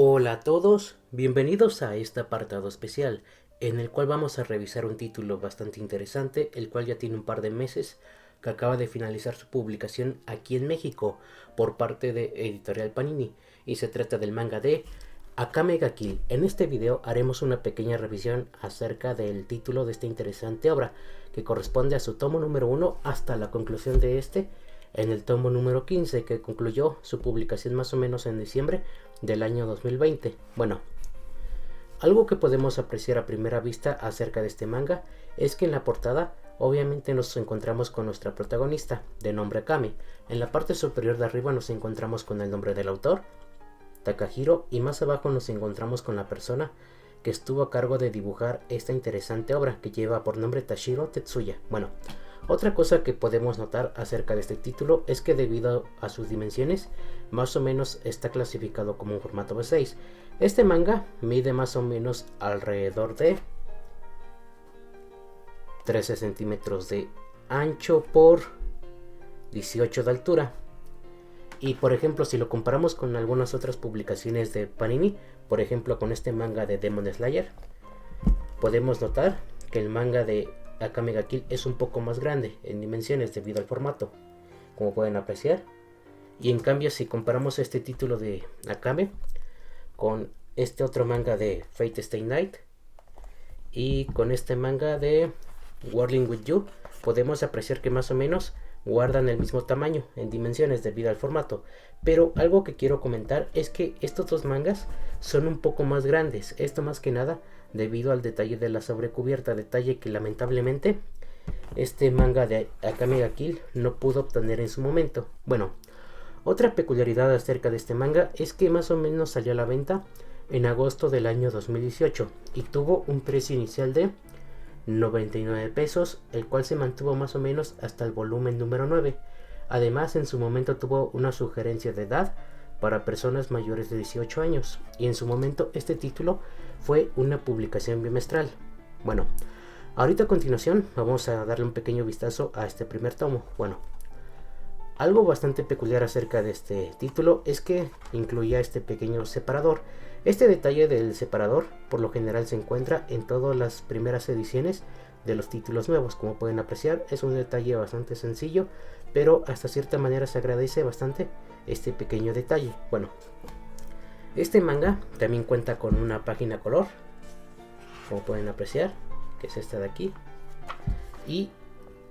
Hola a todos, bienvenidos a este apartado especial, en el cual vamos a revisar un título bastante interesante, el cual ya tiene un par de meses, que acaba de finalizar su publicación aquí en México por parte de Editorial Panini, y se trata del manga de Akame ga Kill. En este video haremos una pequeña revisión acerca del título de esta interesante obra, que corresponde a su tomo número 1 hasta la conclusión de este, en el tomo número 15, que concluyó su publicación más o menos en diciembre del año 2020. Bueno, algo que podemos apreciar a primera vista acerca de este manga es que en la portada obviamente nos encontramos con nuestra protagonista, de nombre Akame. En la parte superior de arriba nos encontramos con el nombre del autor, Takahiro, y más abajo nos encontramos con la persona que estuvo a cargo de dibujar esta interesante obra, que lleva por nombre Tashiro Tetsuya. Bueno, otra cosa que podemos notar acerca de este título es que debido a sus dimensiones, más o menos está clasificado como un formato B6. Este manga mide más o menos alrededor de 13 centímetros de ancho por 18 de altura. Y por ejemplo, si lo comparamos con algunas otras publicaciones de Panini, por ejemplo con este manga de Demon Slayer, podemos notar que el manga de Akame ga Kill es un poco más grande en dimensiones debido al formato, como pueden apreciar. Y en cambio, si comparamos este título de Akame con este otro manga de Fate Stay Night y con este manga de Whirling with You, podemos apreciar que más o menos guardan el mismo tamaño en dimensiones debido al formato. Pero algo que quiero comentar es que estos dos mangas son un poco más grandes, esto más que nada debido al detalle de la sobrecubierta, detalle que lamentablemente este manga de Akame ga Kill no pudo obtener en su momento. Bueno, otra peculiaridad acerca de este manga es que más o menos salió a la venta en agosto del año 2018 y tuvo un precio inicial de 99 pesos, el cual se mantuvo más o menos hasta el volumen número 9. Además, en su momento tuvo una sugerencia de edad para personas mayores de 18 años, y en su momento este título fue una publicación bimestral. Bueno, ahorita a continuación vamos a darle un pequeño vistazo a este primer tomo. Bueno, algo bastante peculiar acerca de este título es que incluía este pequeño separador. Este detalle del separador por lo general se encuentra en todas las primeras ediciones de los títulos nuevos. Como pueden apreciar, es un detalle bastante sencillo, pero hasta cierta manera se agradece bastante este pequeño detalle. Bueno, este manga también cuenta con una página color, como pueden apreciar, que es esta de aquí. Y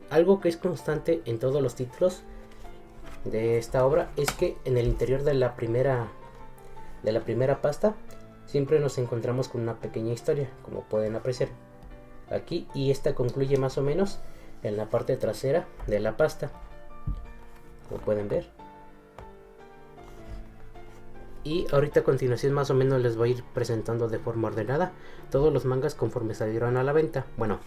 algo que es constante en todos los títulos de esta obra es que en el interior de la primera pasta siempre nos encontramos con una pequeña historia, como pueden apreciar aquí, y esta concluye más o menos en la parte trasera de la pasta, como pueden ver. Y ahorita a continuación más o menos les voy a ir presentando de forma ordenada todos los mangas conforme salieron a la venta. Bueno,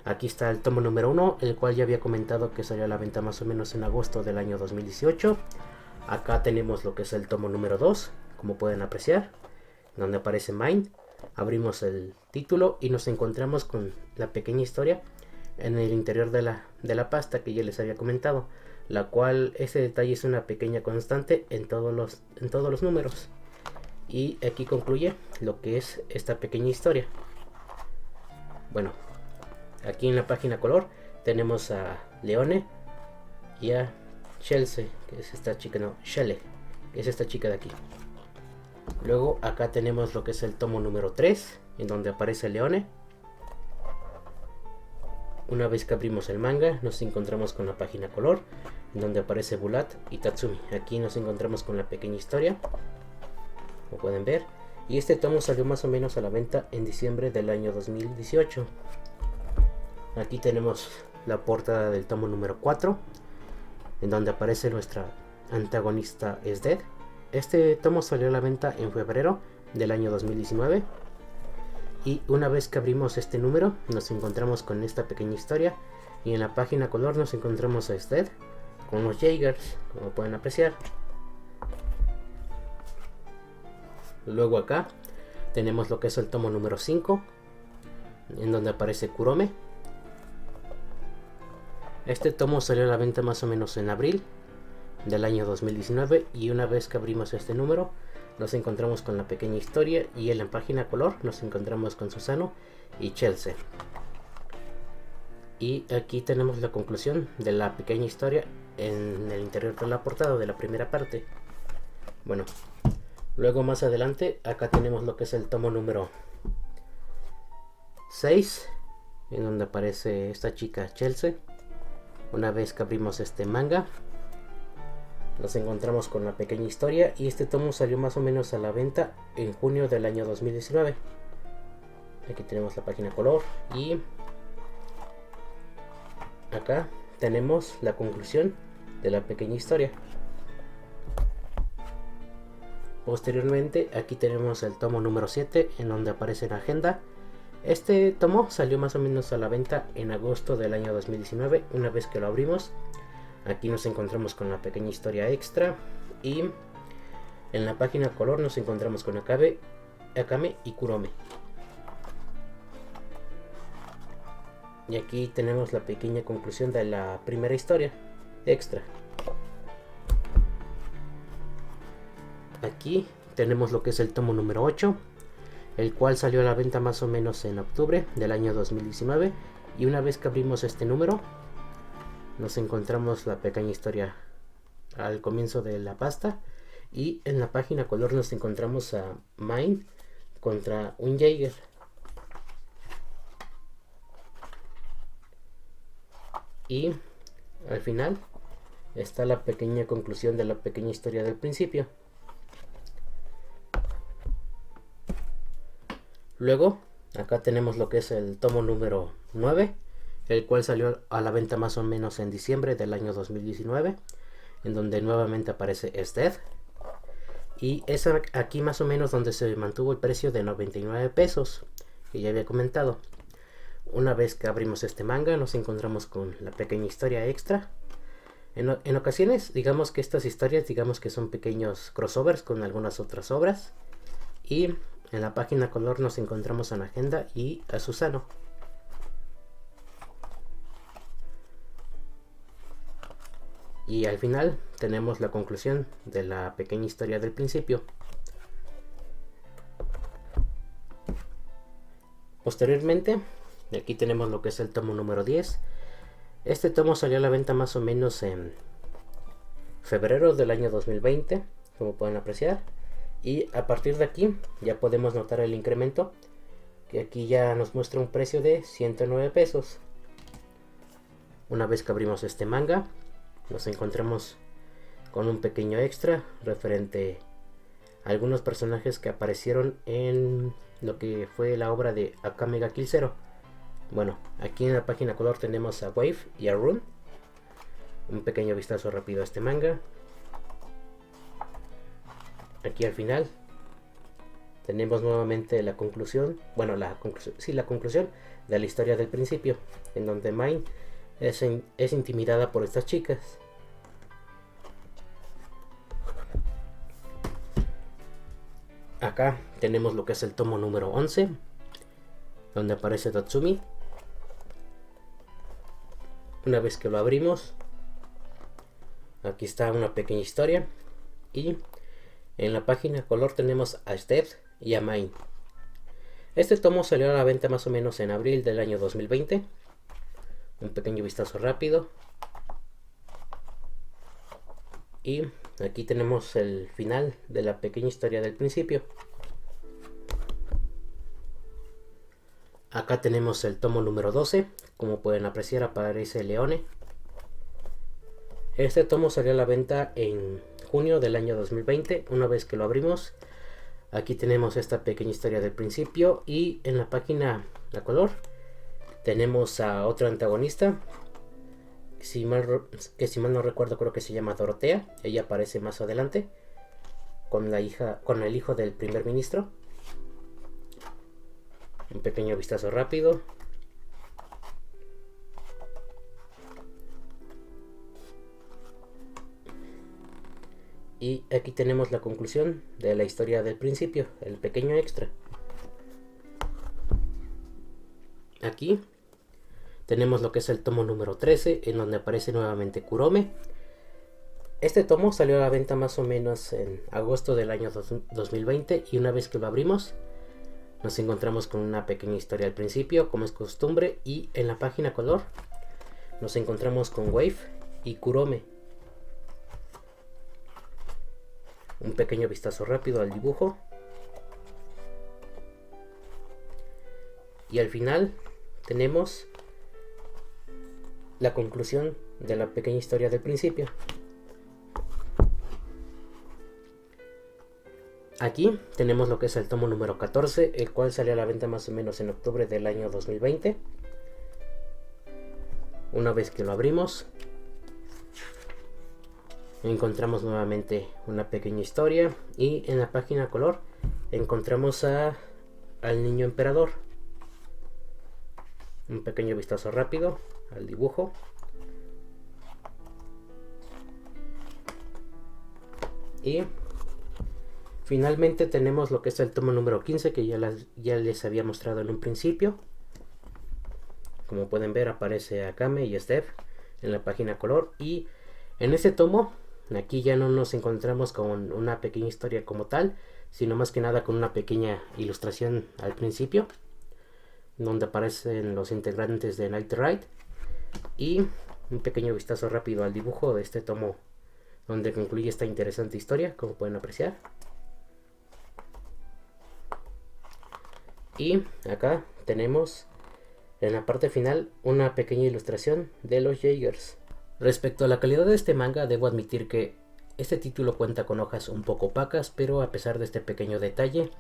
aquí está el tomo número 1, el cual ya había comentado que salió a la venta más o menos en agosto del año 2018. Acá tenemos lo que es el tomo número 2, como pueden apreciar, donde aparece Mine. Abrimos el título y nos encontramos con la pequeña historia en el interior de la pasta que ya les había comentado, la cual ese detalle es una pequeña constante en todos los números. Y aquí concluye lo que es esta pequeña historia. Bueno, aquí en la página color tenemos a Leone y a Chelsea, que es esta chica, no, Shelley, que es esta chica de aquí. Luego acá tenemos lo que es el tomo número 3, en donde aparece Leone. Una vez que abrimos el manga, nos encontramos con la página color, en donde aparece Bulat y Tatsumi. Aquí nos encontramos con la pequeña historia, como pueden ver. Y este tomo salió más o menos a la venta en diciembre del año 2018. Aquí tenemos la portada del tomo número 4, en donde aparece nuestra antagonista es Dead. Este tomo salió a la venta en febrero del año 2019. Y una vez que abrimos este número, nos encontramos con esta pequeña historia. Y en la página color nos encontramos a Dead con los Jaegers, como pueden apreciar. Luego acá tenemos lo que es el tomo número 5, en donde aparece Kurome. Este tomo salió a la venta más o menos en abril del año 2019, y una vez que abrimos este número nos encontramos con la pequeña historia, y en la página color nos encontramos con Susano y Chelsea. Y aquí tenemos la conclusión de la pequeña historia en el interior de la portada de la primera parte. Bueno, luego más adelante acá tenemos lo que es el tomo número 6, en donde aparece esta chica Chelsea. Una vez que abrimos este manga, nos encontramos con la pequeña historia, y este tomo salió más o menos a la venta en junio del año 2019. Aquí tenemos la página color, y acá tenemos la conclusión de la pequeña historia. Posteriormente aquí tenemos el tomo número 7, en donde aparece la agenda. Este tomo salió más o menos a la venta en agosto del año 2019. Una vez que lo abrimos, aquí nos encontramos con la pequeña historia extra, y en la página color nos encontramos con Akame y Kurome. Y aquí tenemos la pequeña conclusión de la primera historia extra. Aquí tenemos lo que es el tomo número 8, el cual salió a la venta más o menos en octubre del año 2019. Y una vez que abrimos este número, nos encontramos la pequeña historia al comienzo de la pasta, y en la página color nos encontramos a Mine contra un Jaeger. Y al final está la pequeña conclusión de la pequeña historia del principio. Luego acá tenemos lo que es el tomo número 9, el cual salió a la venta más o menos en diciembre del año 2019, en donde nuevamente aparece Death. Y es aquí más o menos donde se mantuvo el precio de 99 pesos, que ya había comentado. Una vez que abrimos este manga, nos encontramos con la pequeña historia extra. En ocasiones, digamos que estas historias, digamos que son pequeños crossovers con algunas otras obras. Y en la página color nos encontramos a la agenda y a Susano. Y al final tenemos la conclusión de la pequeña historia del principio. Posteriormente, aquí tenemos lo que es el tomo número 10. Este tomo salió a la venta más o menos en febrero del año 2020, como pueden apreciar. Y a partir de aquí ya podemos notar el incremento, que aquí ya nos muestra un precio de 109 pesos. Una vez que abrimos este manga, nos encontramos con un pequeño extra referente a algunos personajes que aparecieron en lo que fue la obra de Akame ga Kill Zero. Bueno, aquí en la página color tenemos a Wave y a Rune. Un pequeño vistazo rápido a este manga. Aquí al final tenemos nuevamente la conclusión, bueno, la conclusión de la historia del principio, en donde Mine es intimidada por estas chicas. Acá tenemos lo que es el tomo número 11, donde aparece Tatsumi. Una vez que lo abrimos, aquí está una pequeña historia, y en la página color tenemos a Steph y a Mine. Este tomo salió a la venta más o menos en abril del año 2020. Un pequeño vistazo rápido. Y aquí tenemos el final de la pequeña historia del principio. Acá tenemos el tomo número 12. Como pueden apreciar, aparece Leone. Este tomo salió a la venta en junio del año 2020. Una vez que lo abrimos, aquí tenemos esta pequeña historia del principio, y en la página a color tenemos a otro antagonista, que si mal no recuerdo, creo que se llama Dorotea. Ella aparece más adelante con el hijo del primer ministro. Un pequeño vistazo rápido. Y aquí tenemos la conclusión de la historia del principio, el pequeño extra. Aquí tenemos lo que es el tomo número 13, en donde aparece nuevamente Kurome. Este tomo salió a la venta más o menos en agosto del año 2020 y una vez que lo abrimos nos encontramos con una pequeña historia al principio, como es costumbre, y en la página color nos encontramos con Wave y Kurome. Un pequeño vistazo rápido al dibujo. Y al final tenemos la conclusión de la pequeña historia del principio. Aquí tenemos lo que es el tomo número 14, el cual salió a la venta más o menos en octubre del año 2020. Una vez que lo abrimos, encontramos nuevamente una pequeña historia y en la página color encontramos al niño emperador. Un pequeño vistazo rápido al dibujo. Y finalmente tenemos lo que es el tomo número 15, que ya les había mostrado en un principio. Como pueden ver, aparece Akame y Steph en la página color. Y en este tomo, aquí ya no nos encontramos con una pequeña historia como tal, sino más que nada con una pequeña ilustración al principio, donde aparecen los integrantes de Night Ride. Y un pequeño vistazo rápido al dibujo de este tomo, donde concluye esta interesante historia, como pueden apreciar. Y acá tenemos en la parte final una pequeña ilustración de los Jaegers. Respecto a la calidad de este manga, debo admitir que este título cuenta con hojas un poco opacas, pero a pesar de este pequeño detalle,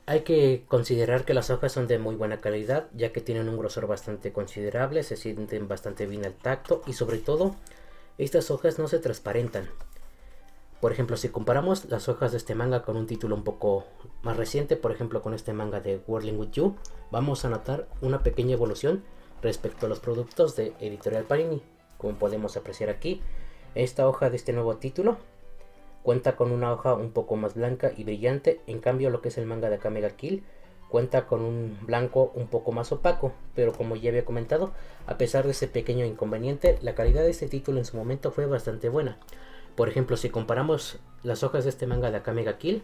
hay que considerar que las hojas son de muy buena calidad, ya que tienen un grosor bastante considerable, se sienten bastante bien al tacto y sobre todo estas hojas no se transparentan. Por ejemplo, si comparamos las hojas de este manga con un título un poco más reciente, por ejemplo con este manga de Whirling with You, vamos a notar una pequeña evolución respecto a los productos de Editorial Panini. Como podemos apreciar aquí, esta hoja de este nuevo título cuenta con una hoja un poco más blanca y brillante, en cambio lo que es el manga de Akame ga Kill cuenta con un blanco un poco más opaco, pero como ya había comentado, a pesar de ese pequeño inconveniente, la calidad de este título en su momento fue bastante buena. Por ejemplo, si comparamos las hojas de este manga de Akame ga Kill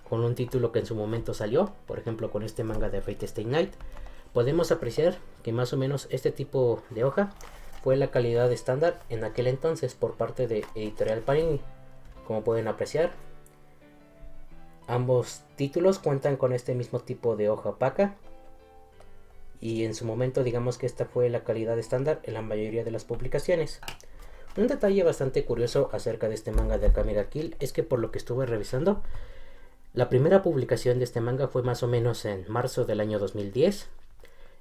con un título que en su momento salió, por ejemplo con este manga de Fate Stay Night, podemos apreciar que más o menos este tipo de hoja fue la calidad estándar en aquel entonces por parte de Editorial Panini. Como pueden apreciar, ambos títulos cuentan con este mismo tipo de hoja opaca y en su momento digamos que esta fue la calidad estándar en la mayoría de las publicaciones. Un detalle bastante curioso acerca de este manga de Akame ga Kill es que por lo que estuve revisando, la primera publicación de este manga fue más o menos en marzo del año 2010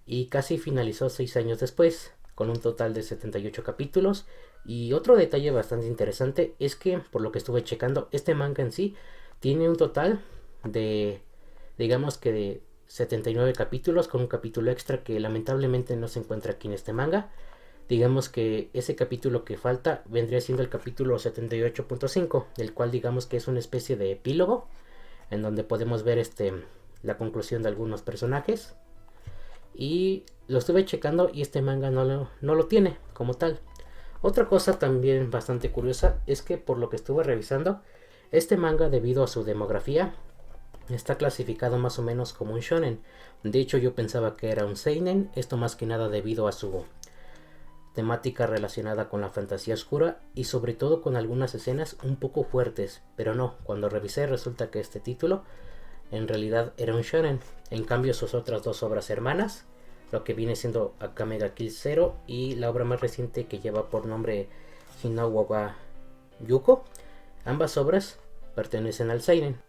y casi finalizó 6 años después, con un total de 78 capítulos. Y otro detalle bastante interesante es que, por lo que estuve checando, este manga en sí tiene un total de, digamos que de 79 capítulos, con un capítulo extra que lamentablemente no se encuentra aquí en este manga. Digamos que ese capítulo que falta vendría siendo el capítulo 78.5, el cual digamos que es una especie de epílogo, en donde podemos ver la conclusión de algunos personajes. Y lo estuve checando y este manga no lo tiene como tal. Otra cosa también bastante curiosa es que por lo que estuve revisando, este manga debido a su demografía está clasificado más o menos como un shonen. De hecho yo pensaba que era un seinen, esto más que nada debido a su temática relacionada con la fantasía oscura y sobre todo con algunas escenas un poco fuertes, pero no, cuando revisé resulta que este título en realidad era un shonen. En cambio sus otras dos obras hermanas, lo que viene siendo Akame ga Kill 0 y la obra más reciente que lleva por nombre Hinawa wa Yuko, ambas obras pertenecen al seinen.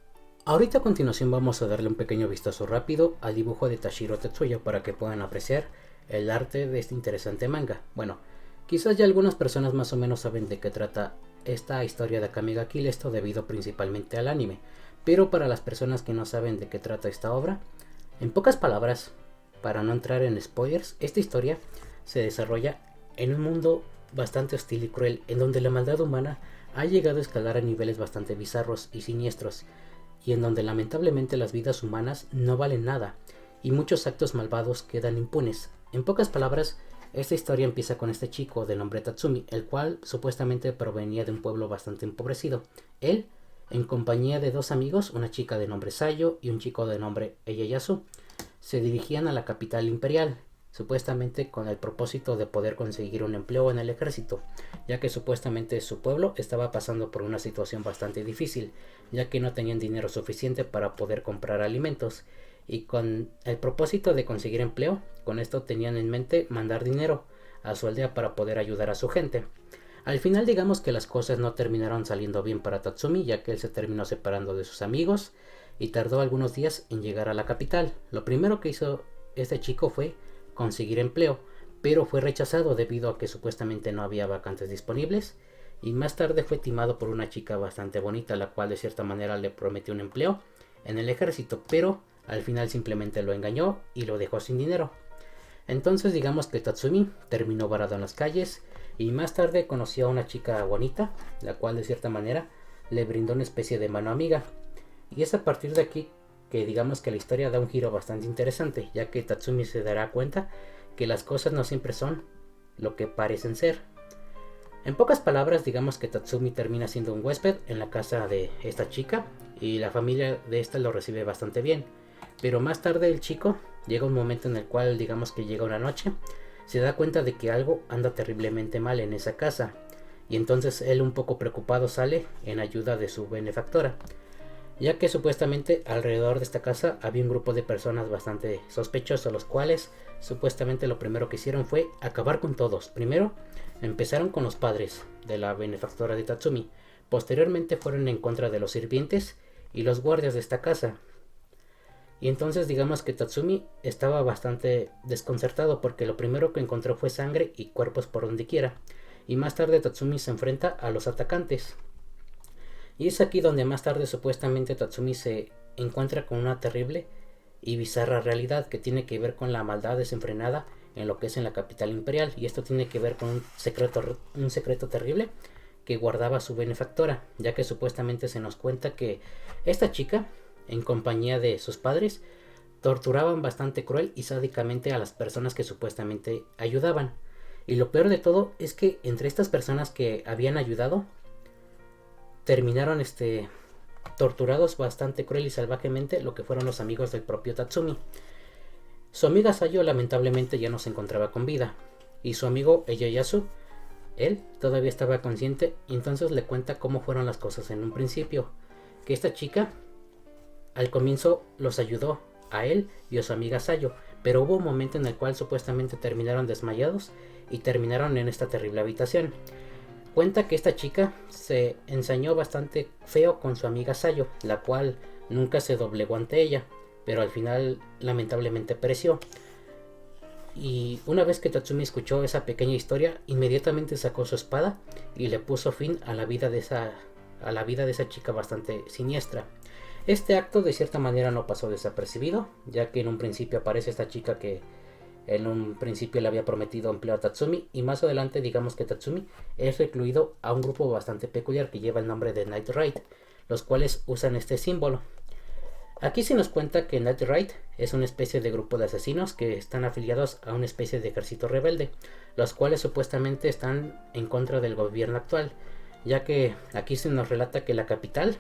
Ahorita a continuación vamos a darle un pequeño vistazo rápido al dibujo de Tashiro Tetsuya para que puedan apreciar el arte de este interesante manga. Bueno, quizás ya algunas personas más o menos saben de qué trata esta historia de Akame ga Kill, esto debido principalmente al anime, pero para las personas que no saben de qué trata esta obra, en pocas palabras, para no entrar en spoilers, esta historia se desarrolla en un mundo bastante hostil y cruel, en donde la maldad humana ha llegado a escalar a niveles bastante bizarros y siniestros, y en donde lamentablemente las vidas humanas no valen nada, y muchos actos malvados quedan impunes. En pocas palabras, Esta historia empieza con este chico de nombre Tatsumi, el cual supuestamente provenía de un pueblo bastante empobrecido. Él, en compañía de dos amigos, una chica de nombre Sayo y un chico de nombre Ieyasu, se dirigían a la capital imperial, supuestamente con el propósito de poder conseguir un empleo en el ejército, ya que supuestamente su pueblo estaba pasando por una situación bastante difícil, ya que no tenían dinero suficiente para poder comprar alimentos, y con el propósito de conseguir empleo, con esto tenían en mente mandar dinero a su aldea para poder ayudar a su gente. Al final digamos que las cosas no terminaron saliendo bien para Tatsumi, ya que él se terminó separando de sus amigos y tardó algunos días en llegar a la capital. Lo primero que hizo este chico fue conseguir empleo, pero fue rechazado debido a que supuestamente no había vacantes disponibles, y más tarde fue timado por una chica bastante bonita, la cual de cierta manera le prometió un empleo en el ejército, pero al final simplemente lo engañó y lo dejó sin dinero. Entonces digamos que Tatsumi terminó varado en las calles y más tarde conoció a una chica bonita, la cual de cierta manera le brindó una especie de mano amiga. Y es a partir de aquí que digamos que la historia da un giro bastante interesante, ya que Tatsumi se dará cuenta que las cosas no siempre son lo que parecen ser. En pocas palabras, digamos que Tatsumi termina siendo un huésped en la casa de esta chica y la familia de esta lo recibe bastante bien. Pero más tarde el chico llega un momento en el cual digamos que llega una noche, se da cuenta de que algo anda terriblemente mal en esa casa, y entonces él un poco preocupado sale en ayuda de su benefactora, ya que supuestamente alrededor de esta casa había un grupo de personas bastante sospechosos, los cuales supuestamente lo primero que hicieron fue acabar con todos. Primero empezaron con los padres de la benefactora de Tatsumi, posteriormente fueron en contra de los sirvientes y los guardias de esta casa. Y entonces digamos que Tatsumi estaba bastante desconcertado porque lo primero que encontró fue sangre y cuerpos por donde quiera. Y más tarde Tatsumi se enfrenta a los atacantes. Y es aquí donde más tarde supuestamente Tatsumi se encuentra con una terrible y bizarra realidad que tiene que ver con la maldad desenfrenada en lo que es en la capital imperial. Y esto tiene que ver con un secreto terrible que guardaba su benefactora, ya que supuestamente se nos cuenta que esta chica, en compañía de sus padres, torturaban bastante cruel y sádicamente a las personas que supuestamente ayudaban. Y lo peor de todo es que entre estas personas que habían ayudado terminaron torturados bastante cruel y salvajemente lo que fueron los amigos del propio Tatsumi. Su amiga Sayo lamentablemente ya no se encontraba con vida, y su amigo Ieyasu, él todavía estaba consciente, y entonces le cuenta cómo fueron las cosas en un principio, que esta chica al comienzo los ayudó a él y a su amiga Sayo, pero hubo un momento en el cual supuestamente terminaron desmayados y terminaron en esta terrible habitación. Cuenta que esta chica se ensañó bastante feo con su amiga Sayo, la cual nunca se doblegó ante ella, pero al final lamentablemente pereció. Y una vez que Tatsumi escuchó esa pequeña historia, inmediatamente sacó su espada y le puso fin a la vida de esa chica bastante siniestra. Este acto de cierta manera no pasó desapercibido, ya que en un principio aparece esta chica que en un principio le había prometido empleo a Tatsumi, y más adelante digamos que Tatsumi es recluido a un grupo bastante peculiar que lleva el nombre de Night Raid, los cuales usan este símbolo. Aquí se nos cuenta que Night Raid es una especie de grupo de asesinos que están afiliados a una especie de ejército rebelde, los cuales supuestamente están en contra del gobierno actual, ya que aquí se nos relata que la capital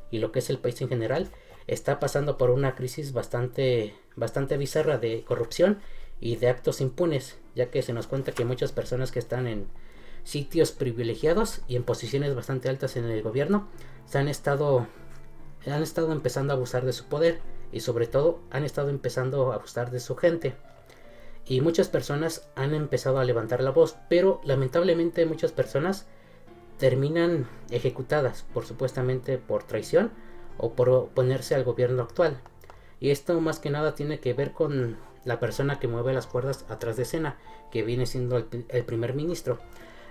y lo que es el país en general está pasando por una crisis bastante bizarra de corrupción y de actos impunes, ya que se nos cuenta que muchas personas que están en sitios privilegiados y en posiciones bastante altas en el gobierno han estado empezando a abusar de su poder, y sobre todo han estado empezando a abusar de su gente, y muchas personas han empezado a levantar la voz, pero lamentablemente muchas personas terminan ejecutadas supuestamente por traición o por oponerse al gobierno actual. Y esto más que nada tiene que ver con la persona que mueve las cuerdas atrás de escena, que viene siendo el primer ministro.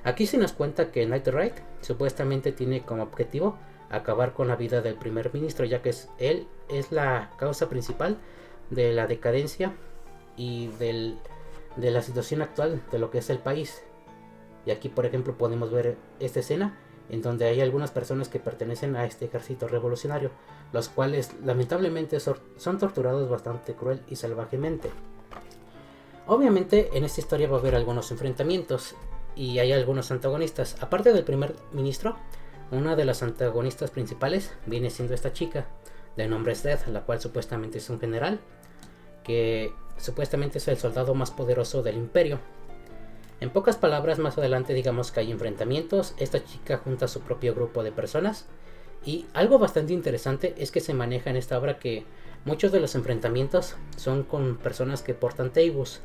Aquí se nos cuenta que Night Raid supuestamente tiene como objetivo acabar con la vida del primer ministro, ya que él es la causa principal de la decadencia y de la situación actual de lo que es el país. Y aquí por ejemplo podemos ver esta escena en donde hay algunas personas que pertenecen a este ejército revolucionario, los cuales lamentablemente son torturados bastante cruel y salvajemente. Obviamente en esta historia va a haber algunos enfrentamientos y hay algunos antagonistas. Aparte del primer ministro, una de las antagonistas principales viene siendo esta chica de nombre Zed, la cual supuestamente es un general que supuestamente es el soldado más poderoso del imperio. En pocas palabras, más adelante digamos que hay enfrentamientos, esta chica junta a su propio grupo de personas, y algo bastante interesante es que se maneja en esta obra que muchos de los enfrentamientos son con personas que portan teibus.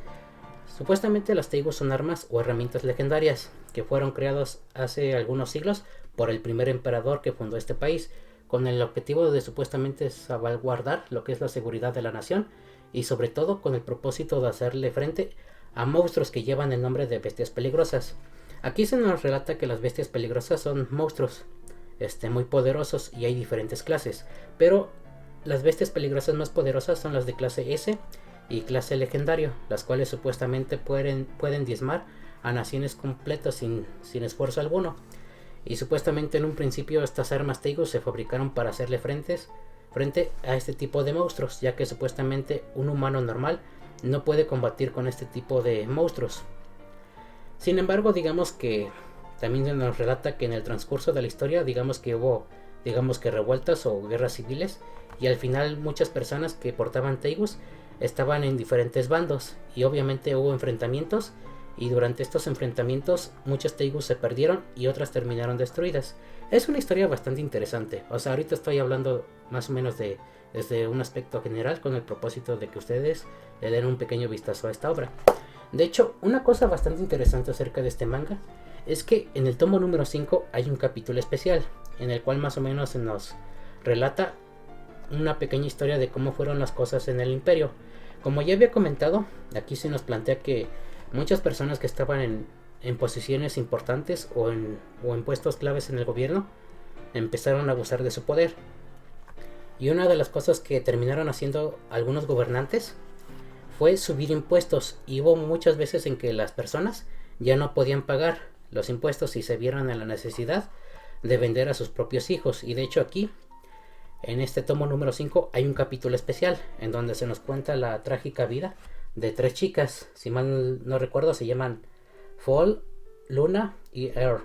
Supuestamente las teibus son armas o herramientas legendarias que fueron creadas hace algunos siglos por el primer emperador que fundó este país, con el objetivo de supuestamente salvaguardar lo que es la seguridad de la nación y sobre todo con el propósito de hacerle frente a monstruos que llevan el nombre de bestias peligrosas. Aquí se nos relata que las bestias peligrosas son monstruos muy poderosos y hay diferentes clases, pero las bestias peligrosas más poderosas son las de clase S y clase legendario, las cuales supuestamente pueden diezmar a naciones completas sin esfuerzo alguno. Y supuestamente en un principio estas armas Teigu se fabricaron para hacerle frente a este tipo de monstruos, ya que supuestamente un humano normal no puede combatir con este tipo de monstruos. Sin embargo, digamos que también nos relata que en el transcurso de la historia, digamos que hubo revueltas o guerras civiles, y al final muchas personas que portaban Teigus estaban en diferentes bandos, y obviamente hubo enfrentamientos, y durante estos enfrentamientos muchas Teigus se perdieron y otras terminaron destruidas. Es una historia bastante interesante, o sea, ahorita estoy hablando más o menos desde un aspecto general con el propósito de que ustedes le den un pequeño vistazo a esta obra. De hecho, una cosa bastante interesante acerca de este manga es que en el tomo número 5 hay un capítulo especial en el cual más o menos se nos relata una pequeña historia de cómo fueron las cosas en el imperio. Como ya había comentado, aquí se nos plantea que muchas personas que estaban en posiciones importantes o en puestos claves en el gobierno empezaron a abusar de su poder. Y una de las cosas que terminaron haciendo algunos gobernantes fue subir impuestos, y hubo muchas veces en que las personas ya no podían pagar los impuestos y se vieron en la necesidad de vender a sus propios hijos. Y de hecho aquí, en este tomo número 5, hay un capítulo especial en donde se nos cuenta la trágica vida de 3 chicas, si mal no recuerdo se llaman Fall, Luna y Air.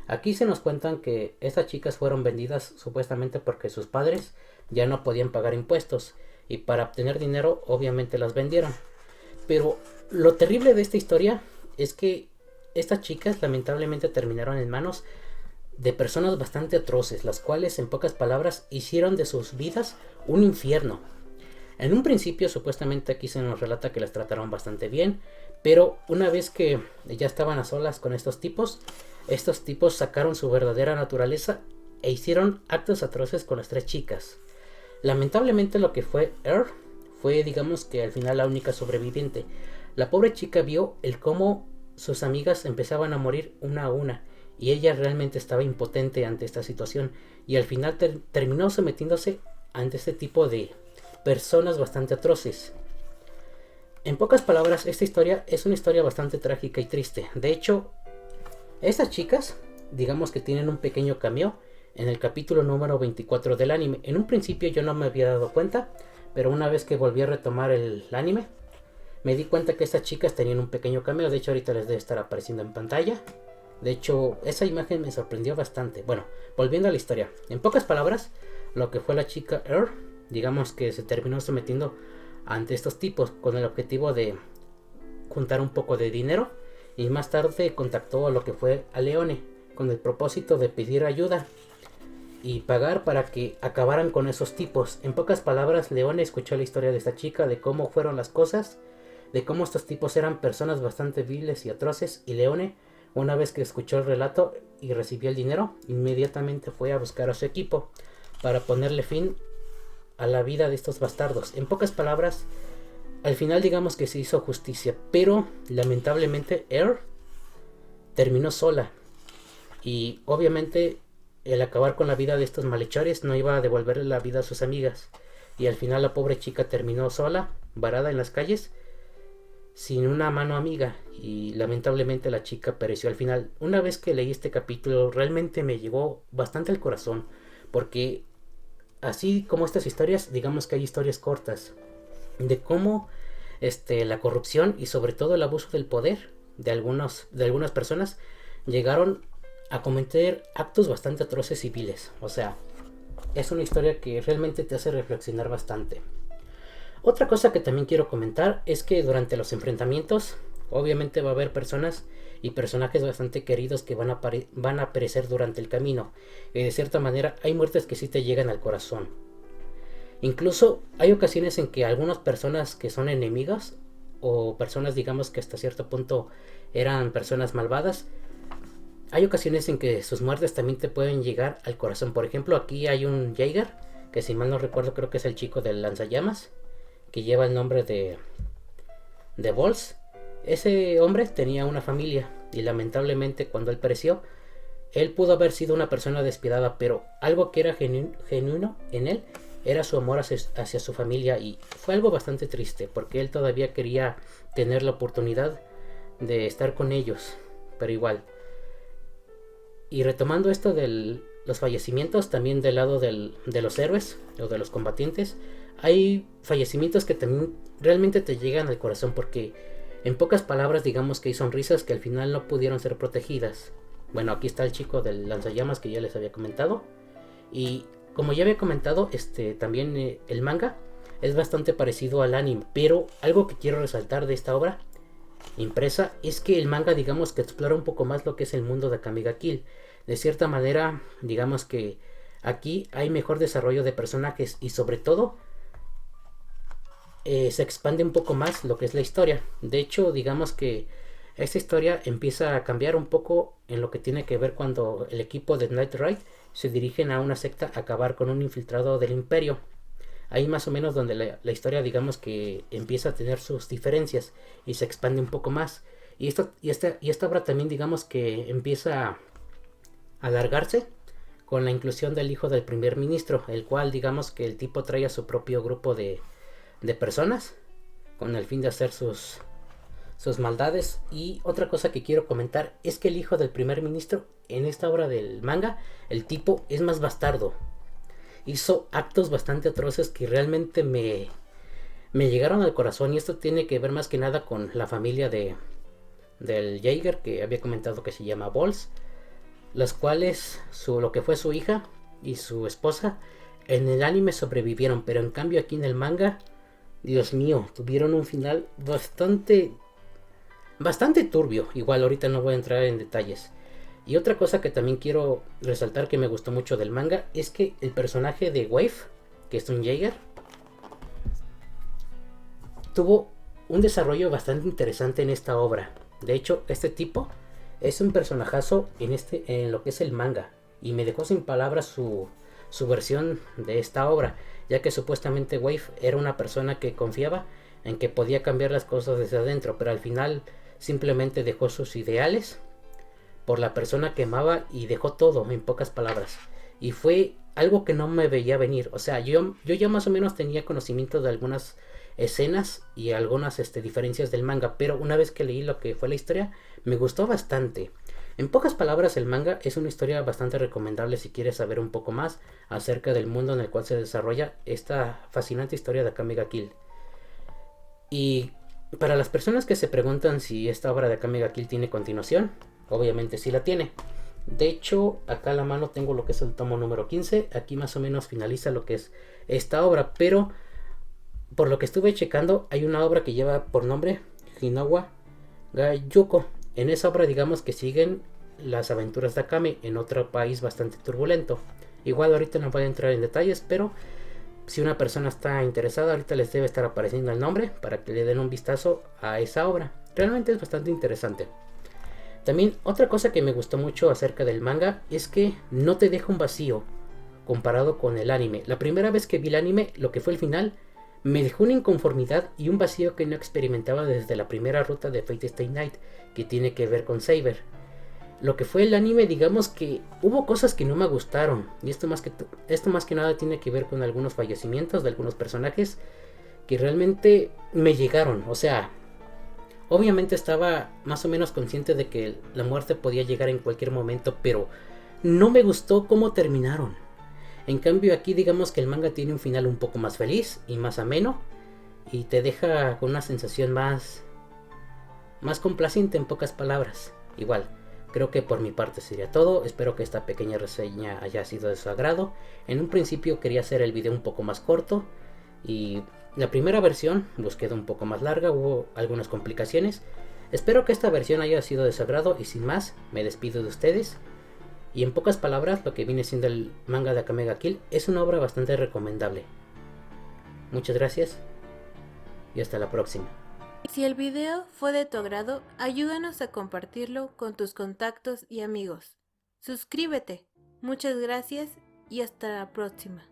Aquí se nos cuentan que estas chicas fueron vendidas supuestamente porque sus padres ya no podían pagar impuestos, y para obtener dinero obviamente las vendieron. Pero lo terrible de esta historia es que estas chicas lamentablemente terminaron en manos de personas bastante atroces, las cuales en pocas palabras hicieron de sus vidas un infierno. En un principio supuestamente aquí se nos relata que las trataron bastante bien, pero una vez que ya estaban a solas con estos tipos sacaron su verdadera naturaleza e hicieron actos atroces con las 3 chicas. Lamentablemente lo que fue Earl fue, digamos que al final, la única sobreviviente. La pobre chica vio el cómo sus amigas empezaban a morir una a una, y ella realmente estaba impotente ante esta situación, y al final terminó sometiéndose ante este tipo de personas bastante atroces. En pocas palabras, esta historia es una historia bastante trágica y triste. De hecho, estas chicas, digamos que tienen un pequeño cameo en el capítulo número 24 del anime. En un principio yo no me había dado cuenta, pero una vez que volví a retomar el anime, me di cuenta que estas chicas tenían un pequeño cameo. De hecho, ahorita les debe estar apareciendo en pantalla. De hecho, esa imagen me sorprendió bastante. Bueno, volviendo a la historia. En pocas palabras, lo que fue la chica Earl, digamos que se terminó sometiendo ante estos tipos con el objetivo de juntar un poco de dinero, y más tarde contactó a lo que fue a Leone con el propósito de pedir ayuda y pagar para que acabaran con esos tipos. En pocas palabras, Leone escuchó la historia de esta chica, de cómo fueron las cosas, de cómo estos tipos eran personas bastante viles y atroces, y Leone, una vez que escuchó el relato y recibió el dinero, inmediatamente fue a buscar a su equipo para ponerle fin a la vida de estos bastardos. En pocas palabras, al final digamos que se hizo justicia, pero lamentablemente Air terminó sola, y obviamente el acabar con la vida de estos malhechores no iba a devolverle la vida a sus amigas, y al final la pobre chica terminó sola, varada en las calles, sin una mano amiga, y lamentablemente la chica pereció al final. Una vez que leí este capítulo realmente me llegó bastante al corazón, porque así como estas historias, digamos que hay historias cortas de cómo la corrupción y sobre todo el abuso del poder de algunas personas llegaron a cometer actos bastante atroces civiles. O sea, es una historia que realmente te hace reflexionar bastante. Otra cosa que también quiero comentar es que durante los enfrentamientos obviamente va a haber personas y personajes bastante queridos que van a perecer durante el camino. Y de cierta manera hay muertes que sí te llegan al corazón. Incluso hay ocasiones en que algunas personas que son enemigas o personas digamos que hasta cierto punto eran personas malvadas, hay ocasiones en que sus muertes también te pueden llegar al corazón. Por ejemplo, aquí hay un Jaeger, que si mal no recuerdo creo que es el chico del lanzallamas, que lleva el nombre de Bols. Ese hombre tenía una familia y lamentablemente cuando él pereció, él pudo haber sido una persona despiadada, pero algo que era genuino en él era su amor hacia su familia, y fue algo bastante triste porque él todavía quería tener la oportunidad de estar con ellos, pero igual. Y retomando esto de los fallecimientos, también del lado de los héroes o de los combatientes, hay fallecimientos que también realmente te llegan al corazón porque en pocas palabras digamos que hay sonrisas que al final no pudieron ser protegidas. Bueno, aquí está el chico del lanzallamas que ya les había comentado. Y como ya había comentado, también el manga es bastante parecido al anime. Pero algo que quiero resaltar de esta obra impresa es que el manga digamos que explora un poco más lo que es el mundo de Akame ga Kill. De cierta manera digamos que aquí hay mejor desarrollo de personajes y sobre todo se expande un poco más lo que es la historia. De hecho digamos que esta historia empieza a cambiar un poco en lo que tiene que ver cuando el equipo de Knight Rider se dirigen a una secta a acabar con un infiltrado del imperio. Ahí más o menos donde la historia digamos que empieza a tener sus diferencias y se expande un poco más. Y esta obra también digamos que empieza a alargarse con la inclusión del hijo del primer ministro, el cual digamos que el tipo trae a su propio grupo de personas con el fin de hacer sus maldades. Y otra cosa que quiero comentar es que el hijo del primer ministro en esta obra del manga, el tipo es más bastardo. Hizo actos bastante atroces que realmente me llegaron al corazón, y esto tiene que ver más que nada con la familia del Jaeger que había comentado que se llama Bols, las cuales lo que fue su hija y su esposa en el anime sobrevivieron, pero en cambio aquí en el manga, Dios mío, tuvieron un final bastante turbio. Igual ahorita no voy a entrar en detalles. Y otra cosa que también quiero resaltar que me gustó mucho del manga es que el personaje de Wave, que es un Jaeger, tuvo un desarrollo bastante interesante en esta obra. De hecho, este tipo es un personajazo en lo que es el manga, y me dejó sin palabras su versión de esta obra, ya que supuestamente Wave era una persona que confiaba en que podía cambiar las cosas desde adentro, pero al final simplemente dejó sus ideales por la persona que amaba y dejó todo, en pocas palabras. Y fue algo que no me veía venir. O sea, yo ya más o menos tenía conocimiento de algunas escenas y algunas diferencias del manga, pero una vez que leí lo que fue la historia, me gustó bastante. En pocas palabras, el manga es una historia bastante recomendable si quieres saber un poco más acerca del mundo en el cual se desarrolla esta fascinante historia de Akame ga Kill. Y para las personas que se preguntan si esta obra de Akame ga Kill tiene continuación, obviamente sí la tiene. De hecho, acá a la mano tengo lo que es el tomo número 15. Aquí más o menos finaliza lo que es esta obra, pero por lo que estuve checando, hay una obra que lleva por nombre Hinawa ga Yoko. En esa obra digamos que siguen las aventuras de Akame en otro país bastante turbulento. Igual ahorita no voy a entrar en detalles, pero si una persona está interesada, ahorita les debe estar apareciendo el nombre para que le den un vistazo a esa obra. Realmente es bastante interesante. También otra cosa que me gustó mucho acerca del manga es que no te deja un vacío comparado con el anime. La primera vez que vi el anime, lo que fue el final, me dejó una inconformidad y un vacío que no experimentaba desde la primera ruta de Fate Stay Night, que tiene que ver con Saber. Lo que fue el anime, digamos que hubo cosas que no me gustaron, y esto más que nada tiene que ver con algunos fallecimientos de algunos personajes que realmente me llegaron. O sea, obviamente estaba más o menos consciente de que la muerte podía llegar en cualquier momento, pero no me gustó cómo terminaron. En cambio aquí digamos que el manga tiene un final un poco más feliz y más ameno, y te deja con una sensación más complaciente, en pocas palabras. Igual, creo que por mi parte sería todo. Espero que esta pequeña reseña haya sido de su agrado. En un principio quería hacer el video un poco más corto y la primera versión pues quedó un poco más larga, hubo algunas complicaciones. Espero que esta versión haya sido de su agrado y sin más, me despido de ustedes. Y en pocas palabras, lo que viene siendo el manga de Akame ga Kill es una obra bastante recomendable. Muchas gracias y hasta la próxima. Si el video fue de tu agrado, ayúdanos a compartirlo con tus contactos y amigos. Suscríbete. Muchas gracias y hasta la próxima.